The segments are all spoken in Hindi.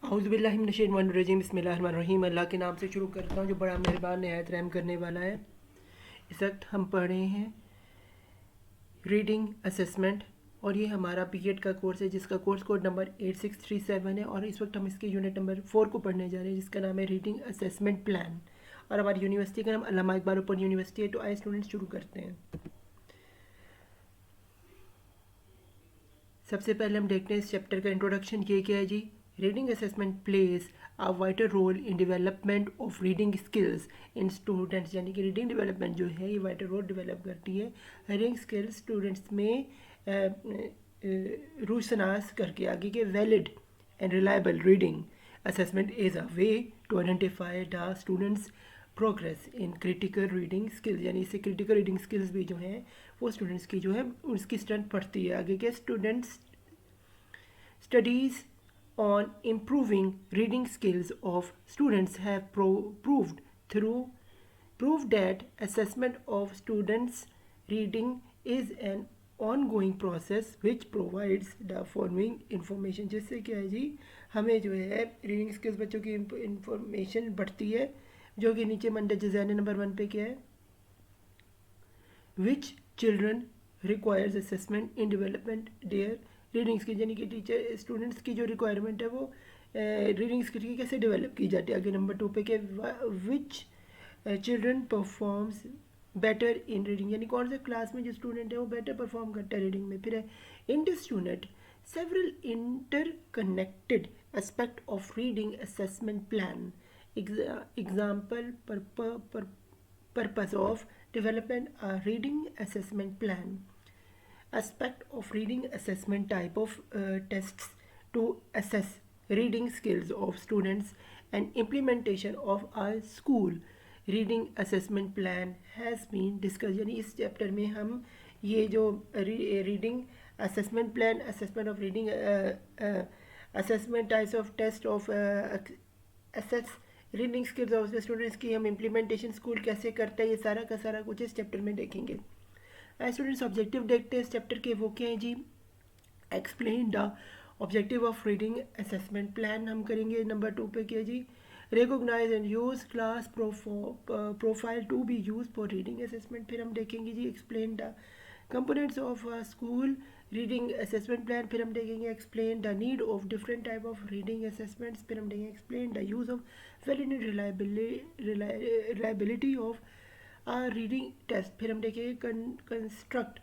औज़ुबिल्लाहिमिनश्शैतानिर्रजीम बिस्मिल्लाहिर्रहमानिर्रहीम। अल्लाह के नाम से शुरू करता हूँ जो बड़ा मेहरबान नहायत रहम करने वाला है। इस वक्त हम पढ़ रहे हैं रीडिंग असेसमेंट और ये हमारा बीएड का कोर्स है जिसका कोर्स कोड नंबर 8637 है और इस वक्त हम इसके यूनिट नंबर 4 को पढ़ने जा रहे हैं जिसका नाम है रीडिंग असेसमेंट प्लान। और हमारी यूनिवर्सिटी का नाम अल्लामा इकबाल ओपन यूनिवर्सिटी है। तो आए स्टूडेंट्स शुरू करते हैं। सबसे पहले हम देखते हैं इस चैप्टर का इंट्रोडक्शन। ये क्या है जी? Reading assessment plays a vital role in development of reading skills in students, यानी कि रीडिंग डेवलपमेंट जो है ये वाइटल रोल डेवलप करती है रीडिंग स्किल्स स्टूडेंट्स में रूशनास करके आगे के valid and reliable reading assessment is a way to identify the students progress in critical reading skills, यानी इससे क्रिटिकल रीडिंग स्किल्स भी जो हैं वो स्टूडेंट्स की जो है उसकी स्ट्रेंथ बढ़ती है। आगे के students studies on improving reading skills of students have proved that assessment of students reading is an ongoing process which provides the following information। जिससे क्या है जी, हमें जो है रीडिंग स्किल्स बच्चों की इंफॉर्मेशन बढ़ती है जो कि नीचे मंडे डिज़ाइन नंबर 1 पे क्या है, which children requires assessment in development their reading skill, यानी कि टीचर स्टूडेंट्स की जो रिक्वायरमेंट है वो रीडिंग स्किल की कैसे डेवलप की जाती है। आगे नंबर 2 पे क्या, विच children performs better in reading, यानी कौन से क्लास में जो स्टूडेंट है वो बेटर परफॉर्म करता है रीडिंग में। फिर है in this unit several interconnected aspect of reading assessment plan example purpose of development a reading assessment plan, aspect of reading assessment, type of tests to assess reading skills of students and implementation of a school reading assessment plan has been discussed। यानी इस चैप्टर में हम ये जो reading assessment plan, assessment of reading assessment, types of test of assess reading skills of the students की हम इम्प्लीमेंटेशन स्कूल कैसे करते हैं, ये सारा का सारा कुछ इस चैप्टर में देखेंगे। स्टूडेंट्स ऑब्जेक्टिव देखते हैं इस चैप्टर के, वो क्या है जी? Explain the objective of reading assessment plan हम करेंगे। नंबर 2 पे क्या जी? Recognize and use class profile to be use for reading assessment. फिर हम देखेंगे जी explain the components of school reading assessment plan. फिर हम देखेंगे explain the need of different type of reading assessments. फिर हम देखेंगे explain the use of valid and reliability of reading test. फिर हम देखेंगे construct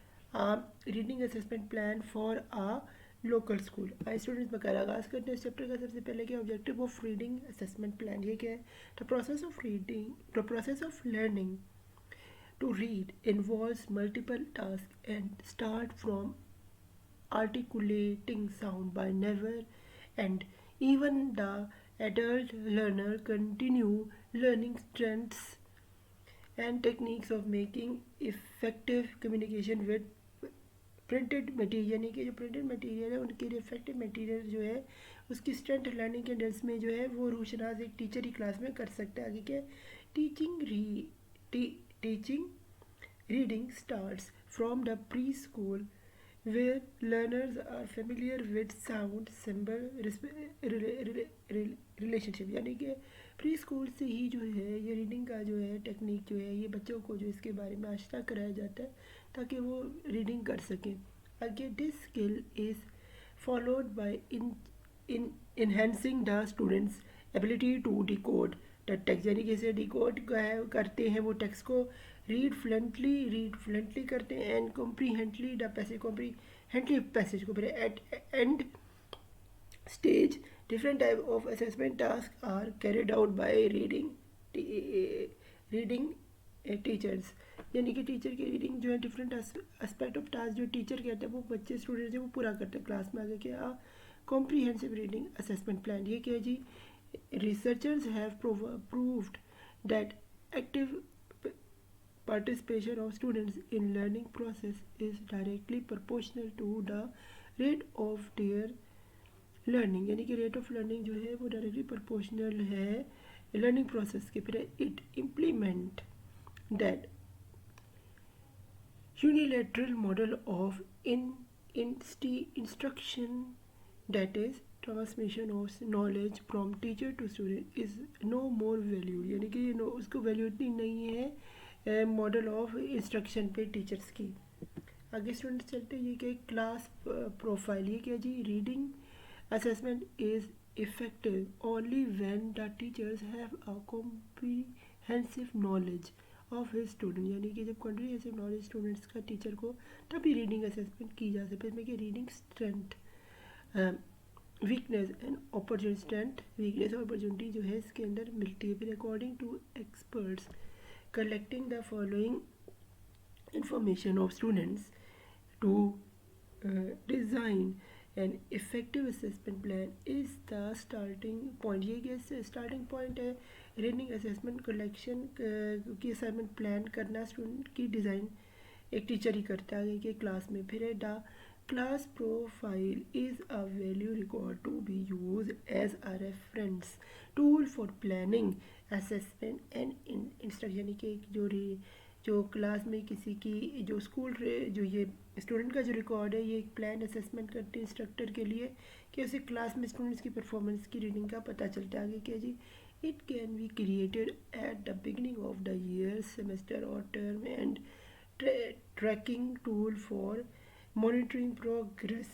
reading assessment plan for uh local school. I students बकायदा आगाज करते हैं इस चैप्टर का। सबसे पहले क्या objective of reading assessment plan, ये क्या है? The process of reading, the process of learning to read involves multiple tasks and start from articulating sound by never and even the adult learner continue learning strengths and techniques of making effective communication with printed material, यानी कि जो प्रिंटेड मटीरियल है उनके लिए इफेक्टिव मटीरियल जो है उसकी स्ट्रेंथ लर्निंग के डेल्स में जो है वो रोशनास एक टीचर ही क्लास में कर सकता है। आगे क्या है? Teaching reading starts from the preschool where learners are familiar with sound symbol relationship, यानी कि प्री स्कूल से ही जो है ये रीडिंग का जो है टेक्निक जो है ये बच्चों को जो इसके बारे में आश्ता कराया जाता है ताकि वो रीडिंग कर सकें। आगे this skill is followed by in enhancing the students ability to decode the text, यानी कि इसे डिकोड करते हैं वो टेक्स्ट को, रीड फ्लुएंटली करते हैं एंड कॉम्प्रीहेंडली द पैसेज को। फिर at end stage different type of assessment task are carried out by reading teachers, यानी कि टीचर की रीडिंग जो है डिफरेंट एस्पेक्ट ऑफ टास्क जो टीचर कहते हैं वो बच्चे स्टूडेंट्स हैं वो पूरा करते हैं क्लास में। आगे क्या? कॉम्प्रीहेंसिव रीडिंग असेसमेंट प्लान, ये क्या है जी? Researchers have proved that active participation of students in learning process is directly proportional to the rate of their learning, यानी कि rate of learning जो है वो directly proportional है learning process के। फिर it implement that unilateral model of instruction that is transmission of knowledge from teacher to student is no more valued, यानी कि ये उसको वैल्यू इतनी नहीं है मॉडल ऑफ इंस्ट्रक्शन पे टीचर्स की। आगे स्टूडेंट्स चलते हैं, ये क्या क्लास प्रोफाइल, ये क्या जी, reading assessment is effective only when the teachers have a comprehensive knowledge of his student, यानी कि जब comprehensive knowledge स्टूडेंट्स का टीचर को तभी रीडिंग असेसमेंट की जा सकती है। इसमें कि reading strength, weakness and opportunity, strength weakness और अपॉर्चुनिटी जो है इसके अंदर मिलती है। फिर according to experts collecting the following information of students to design an effective assessment plan is the starting point, ये क्या स्टार्टिंग पॉइंट है रीडिंग असेसमेंट कलेक्शन की असेसमेंट प्लान करना स्टूडेंट की डिज़ाइन एक टीचर ही करता है कि क्लास में। फिर है the class profile is a value record to be use as a reference tool for planning assessment and instruction, यानी कि जो क्लास में किसी की जो स्कूल जो ये स्टूडेंट का जो रिकॉर्ड है ये एक प्लान असेसमेंट करते हैं इंस्ट्रक्टर के लिए कि उसे क्लास में स्टूडेंट्स की परफॉर्मेंस की रीडिंग का पता चलता है। आगे क्या जी, it can be created at the beginning of the year, semester और term and tracking tool for monitoring progress,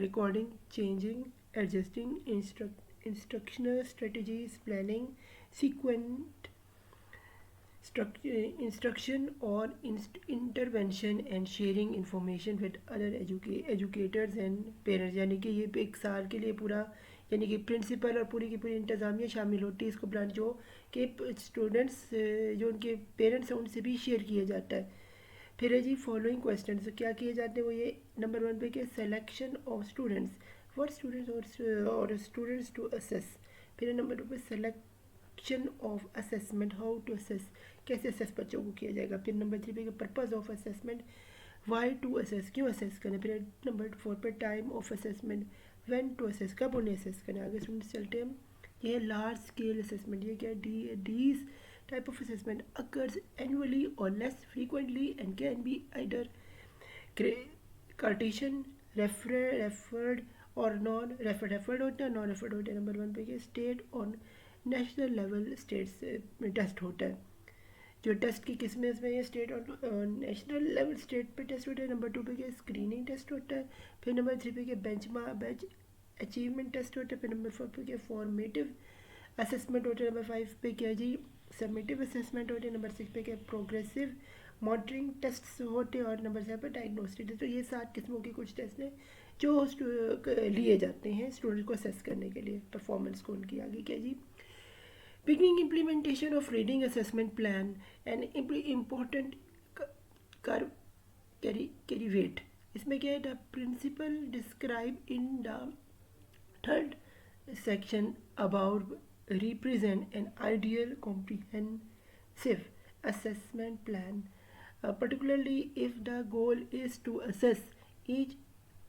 recording, changing, adjusting instructional strategies, planning, sequent instruction or intervention and sharing information with other educators and parents, यानी कि ये एक साल के लिए पूरा यानी कि प्रिंसिपल और पूरी की पूरी इंतज़ामिया शामिल होती है इसको प्लान, जो कि स्टूडेंट्स जो उनके पेरेंट्स हैं उनसे भी शेयर किया जाता है। फिर है जी फॉलोइंग क्वेश्चन क्या किए जाते हैं, वो ये नंबर 1 पे कि selection of students, what students और स्टूडेंट्स टू असेस। फिर नंबर 2 पे selection of assessment, how to assess, कैसे असेस बच्चों को किया जाएगा। फिर नंबर 3 पे purpose of assessment, why to assess, क्यों असेस करें। फिर नंबर 4 पे time of assessment, when to assess, कब उन्हें असेस करें। आगे स्टूडेंट्स चलते हैं, ये है लार्ज स्केल असेसमेंट, ये क्या है, डीज type of assessment occurs annually or less frequently and can be either Cartesian, referred or non-referred, referred होता है, non-referred होता है। नंबर 1 पे स्टेट और नेशनल लेवल स्टेट्स में टेस्ट होता है, जो टेस्ट की किस्में इसमें ये स्टेट और नेशनल लेवल स्टेट पे टेस्ट होता है। नंबर 2 पे स्क्रीनिंग टेस्ट होता है। फिर नंबर 3 पे बेंच अचीवमेंट टेस्ट होता है। फिर नंबर 4 पे फॉर्मेटिव असेसमेंट होता है। नंबर 5 पे क्या जी समेटिव असेसमेंट होते हैं। नंबर 6 पे क्या प्रोग्रेसिव मॉनिटरिंग टेस्ट होते हैं। और नंबर 7 पे डायग्नोस्टिक टेस्ट। तो ये 7 किस्मों के कुछ टेस्ट हैं जो लिए जाते हैं स्टूडेंट को असेस करने के लिए परफॉर्मेंस को उनकी। आगे क्या जी, beginning implementation of reading assessment plan and important कर कैरी वेट, इसमें क्या है, the principal describe in the third section about represent an ideal comprehensive assessment plan, particularly if the goal is to assess each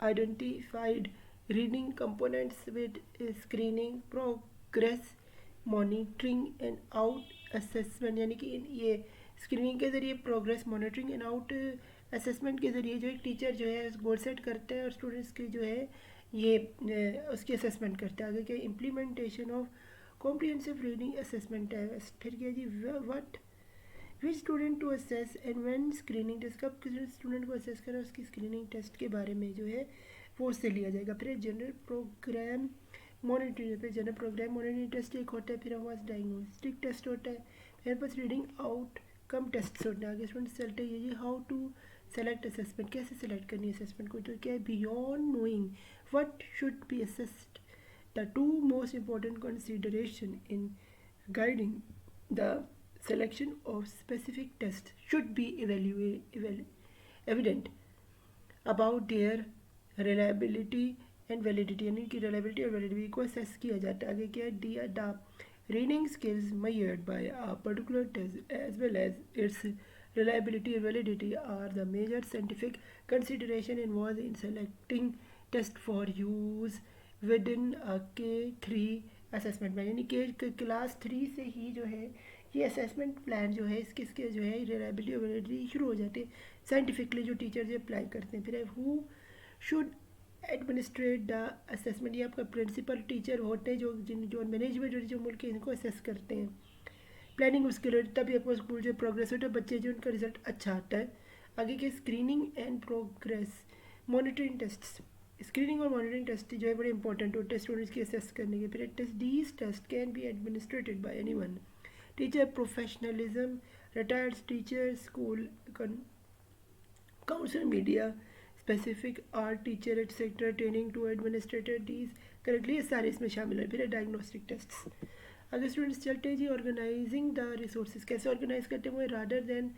identified reading components with screening, progress monitoring and out assessment, यानी कि ये स्क्रीनिंग के ज़रिए progress monitoring and out assessment के ज़रिए जो एक टीचर जो है गोल सेट करता है और स्टूडेंट्स की जो है ये उसकी असेसमेंट करता है। आगे क्या implementation of comprehensive reading assessment है। फिर क्या जी, what which student to assess and when screening test, कब किसी स्टूडेंट को असेस करें उसकी स्क्रीनिंग टेस्ट के बारे में जो है वो उससे लिया जाएगा। फिर जनरल प्रोग्राम मॉनिटरिंग, फिर जनरल प्रोग्राम मॉनिटरिंग टेस्ट एक होता है। फिर हमारे पास डायग्नोस्टिक टेस्ट होता है। फिर पास रीडिंग आउटकम टेस्ट होता है। आगे स्टूडेंट चलते हैं ये हाउ टू सेलेक्ट असेसमेंट, कैसे सेलेक्ट करनी है असेसमेंट को। तो क्या है, beyond knowing what should be assessed, the two most important consideration in guiding the selection of specific tests should be evident about their reliability and validity, यानी कि reliability और validity को assess किया जाता है। आगे क्या है, the reading skills measured by a particular test as well as its reliability and validity are the major scientific consideration involved in selecting test for use with in K3 assessment plan, यानी कि क्लास 3 से ही जो है ये असेसमेंट प्लान जो है इसके जो है रिलायबिलिटी और वैलिडिटी शुरू हो जाती है साइंटिफिकली जो टीचर्स अप्लाई करते हैं। फिर who should administrate the assessment, ये आपका प्रिंसिपल टीचर होते हैं जो मैनेजमेंट जो मुल्क के इनको असेस करते हैं। प्लानिंग उसके लिए तभी आपका स्कूल जो प्रोग्रेस होता है, बच्चे जो उनका रिजल्ट अच्छा आता है। आगे के screening and progress, monitoring test, screening और मॉनिटरिंग टेस्ट जो है बड़े इंपॉर्टेंट होते हैं स्टूडेंट्स की असेस करने के। फिर test, these test can be administered by anyone, teacher professionalism, retired teacher, school council, media, specific art teacher etc, training to administrator, these correctly ये सारे इसमें शामिल हैं। फिर है डायग्नोस्टिक टेस्ट्स। अगर स्टूडेंट्स चलते हैं जी ऑर्गेनाइजिंग द रिसोर्सेज, कैसे ऑर्गेनाइज करते हैं वो, rather than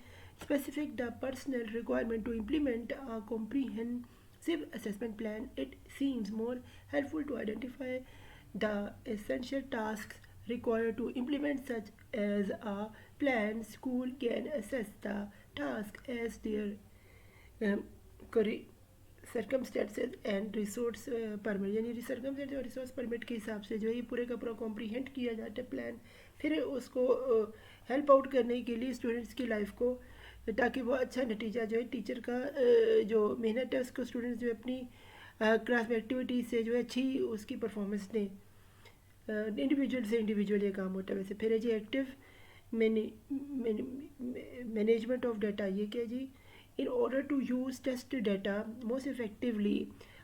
specific the personal requirement to implement a comprehensive assessment plan, it seems more helpful to identify the essential task required to implement such as a plan. School can assess the task as their circumstances and resource permit, यानी सर्कमस्टेंस और रिसोर्स परमिट के हिसाब से जो है ये पूरे का पूरा कॉम्प्रीहेंड किया जाता है प्लान, फिर उसको हेल्प आउट करने के लिए स्टूडेंट्स की लाइफ को, ताकि वो अच्छा नतीजा जो है टीचर का जो मेहनत है उसको स्टूडेंट्स जो अपनी क्लास में एक्टिविटी से जो है अच्छी उसकी परफॉर्मेंस दें। इंडिविजुअल से इंडिविजुअल ये काम होता है वैसे। फिर है जी एक्टिव मैनेजमेंट ऑफ डाटा, ये क्या जी, in order to use test data most effectively,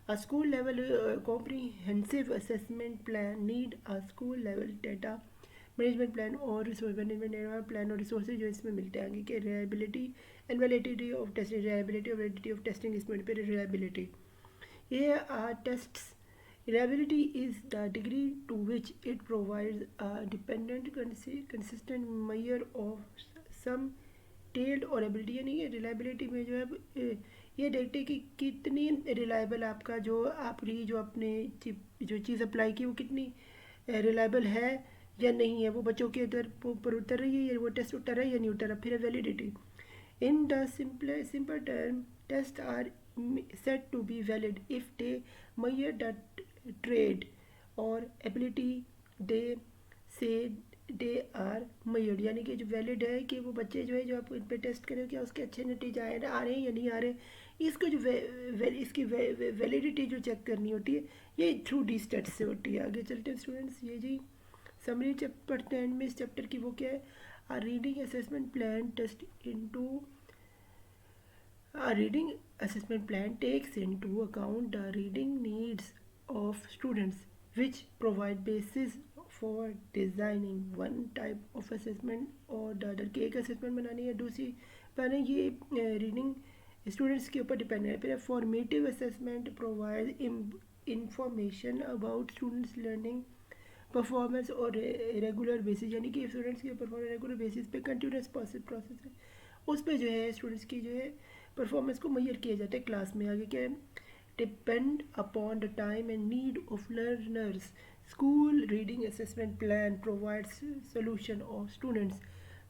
a school level comprehensive assessment plan need a school level data management plan और resource management plan और resources जो इसमें मिलते हैं आगे के। reliability and validity of testing, reliability और validity of testing इसमें पे reliability, ये tests reliability is the degree to which it provides a dependent consistent measure of some tailed और एबिलिटी, यानी कि रिलायबिलिटी में जो है ये देखते कि कितनी रिलायबल आपका जो आपकी जो अपने जो चीज़ अप्लाई की वो कितनी रिलायबल है या नहीं है, वो बच्चों के अंदर पर उतर रही है या वो टेस्ट उतर रहा है या नहीं उतर रहा। फिर validity, in the simple term test are set to be valid if they measure the trade और ability they say they are measured, यानी कि जो वैलिड है कि वो बच्चे जो है जो आप इन पर टेस्ट करें क्या उसके अच्छे नतीजे आ रहे हैं या नहीं आ रहे, इसको जो इसकी वैलिडिटी जो चेक करनी होती है ये थ्रू डी स्टेट से होती है। आगे चलते हैं स्टूडेंट्स, ये जी समरी पढ़ते हैं एंड में इस चैप्टर की, वो क्या है, आ reading assessment plan test into a reading assessment plan takes into account the reading needs of students, which provide basis for designing one type of assessment or the other, कि एक assessment बनानी है दूसरी बनानी, ये रीडिंग स्टूडेंट्स के ऊपर डिपेंड है। फिर formative assessment provide information about students learning performance और रेगुलर बेसिस, यानी कि स्टूडेंट्स के परफॉर्मेंस रेगुलर बेसिस पे कंटिन्यूस प्रोसेस है, उस पर जो है स्टूडेंट्स की जो है परफॉर्मेंस को मेजर किया जाता है क्लास में। आगे क्या है, depend upon the time and need of learners, school reading assessment plan provides solution of students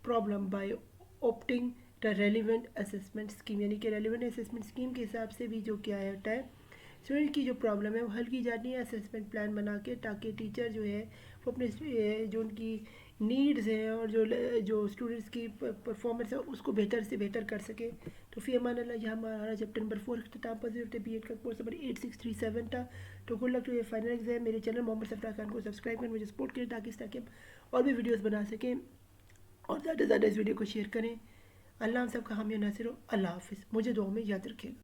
problem by opting the relevant assessment scheme, यानी कि रेलिवेंट असेसमेंट स्कीम के हिसाब से भी जो क्या होता है स्टूडेंट की जो प्रॉब्लम है वो हल की जाती है असेसमेंट प्लान बना के, ताकि टीचर जो है वो अपने जो उनकी नीड्स हैं और जो स्टूडेंट्स की परफॉर्मेंस है उसको बेहतर से बेहतर कर सके। तो फिर हमारा यहाँ हमारा चैप्टर नंबर 4 अख्ताम पजीर होते बी एड का कोर्स नंबर 8637 था। तो गुड लक टू ये फाइनल एग्जाम। मेरे चैनल मोहम्मद सफरा खान को सब्सक्राइब करें, मुझे सपोर्ट करें ताकि हम और भी वीडियोज़ बना सकें और ज़्यादा से ज़्यादा इस वीडियो को शेयर करें। अल्लाह हम सबका हामी नासिर हो। अल्लाह हाफिज़, मुझे दुआ में याद रखिएगा।